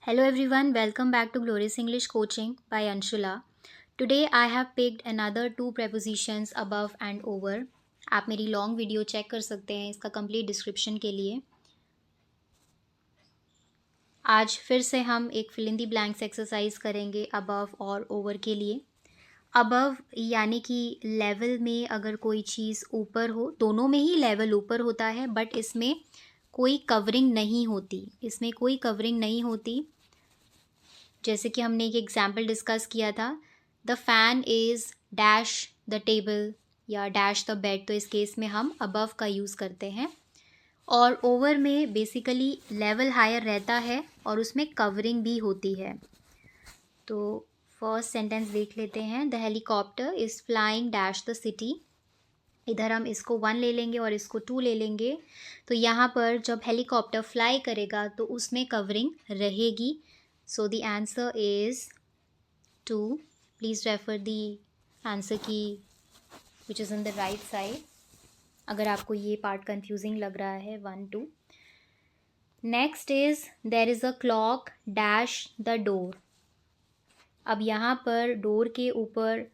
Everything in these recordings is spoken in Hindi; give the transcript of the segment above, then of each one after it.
Hello everyone, welcome back to Glorious English Coaching by Anshula. Today I have picked another two prepositions above and over. आप मेरी लॉन्ग वीडियो चेक कर सकते हैं इसका कंप्लीट डिस्क्रिप्शन के लिए. आज फिर से हम एक fill in the blanks exercise करेंगे अबव और ओवर के लिए. अबव यानी कि लेवल में अगर कोई चीज़ ऊपर हो, दोनों में ही लेवल ऊपर होता है बट इसमें कोई कवरिंग नहीं होती. जैसे कि हमने एक एग्जाम्पल डिस्कस किया था, the fan is dash the table या डैश द बेड. तो इस केस में हम अबव का यूज़ करते हैं. और ओवर में बेसिकली लेवल हायर रहता है और उसमें कवरिंग भी होती है. तो फर्स्ट सेंटेंस देख लेते हैं. The helicopter is flying dash the city. इधर हम इसको 1 ले लेंगे और इसको 2 ले लेंगे. तो यहाँ पर जब हेलीकॉप्टर फ्लाई करेगा तो उसमें कवरिंग रहेगी. So the answer is 2. Please refer the answer key which is on the right side. अगर आपको ये पार्ट कंफ्यूजिंग लग रहा है 1, 2. Next is there is a clock dash the door. अब यहाँ पर डोर के ऊपर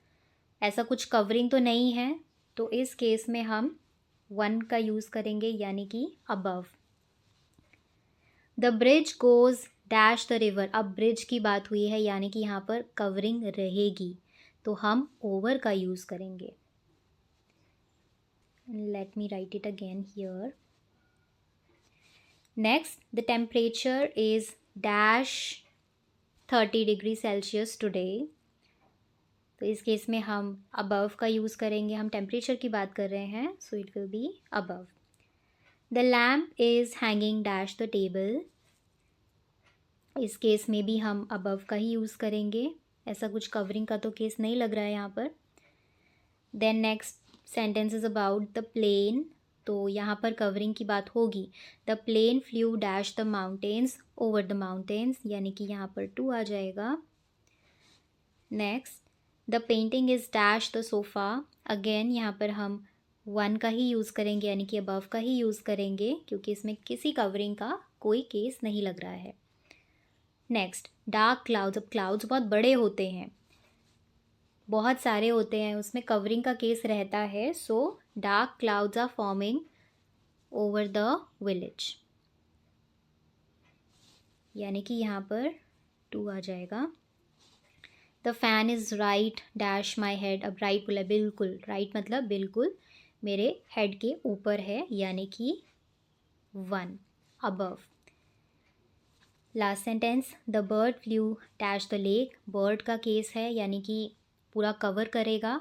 ऐसा कुछ कवरिंग तो नहीं है, तो इस केस में हम 1 का यूज़ करेंगे यानी कि above. The bridge goes dash the river. अब ब्रिज की बात हुई है यानी कि यहाँ पर कवरिंग रहेगी, तो हम ओवर का यूज़ करेंगे. Let me right it again here. Next, the temperature is dash 30 degree Celsius today. तो इस केस में हम अबव का यूज़ करेंगे. हम टेम्परेचर की बात कर रहे हैं, सो it will be above. The lamp is hanging dash the table. इस केस में भी हम अबव का ही यूज़ करेंगे. ऐसा कुछ कवरिंग का तो केस नहीं लग रहा है यहाँ पर. Then next sentence is about the plane. तो यहाँ पर कवरिंग की बात होगी. The plane flew dash the mountains over the mountains, यानी कि यहाँ पर 2 आ जाएगा. Next, the painting is dash the sofa. Again यहाँ पर हम 1 का ही यूज़ करेंगे यानी कि अबव का ही यूज़ करेंगे क्योंकि इसमें किसी कवरिंग का कोई केस नहीं लग रहा है. Next, dark clouds. अब क्लाउड्स बहुत बड़े होते हैं, बहुत सारे होते हैं, उसमें कवरिंग का केस रहता है. So dark clouds are forming over the village, यानी कि यहाँ पर 2 आ जाएगा. The fan is right dash my head. अब राइट बोला, बिल्कुल राइट मतलब बिल्कुल मेरे हेड के ऊपर है यानी कि 1 above. Last sentence, the bird flu dash the lake. Bird का केस है यानी कि पूरा कवर करेगा,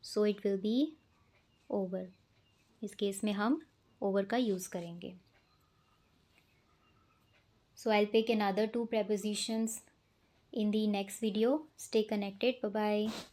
so it will be over. इस केस में हम ओवर का यूज़ करेंगे. So I will pick another 2 prepositions in the next video. Stay connected. Bye bye.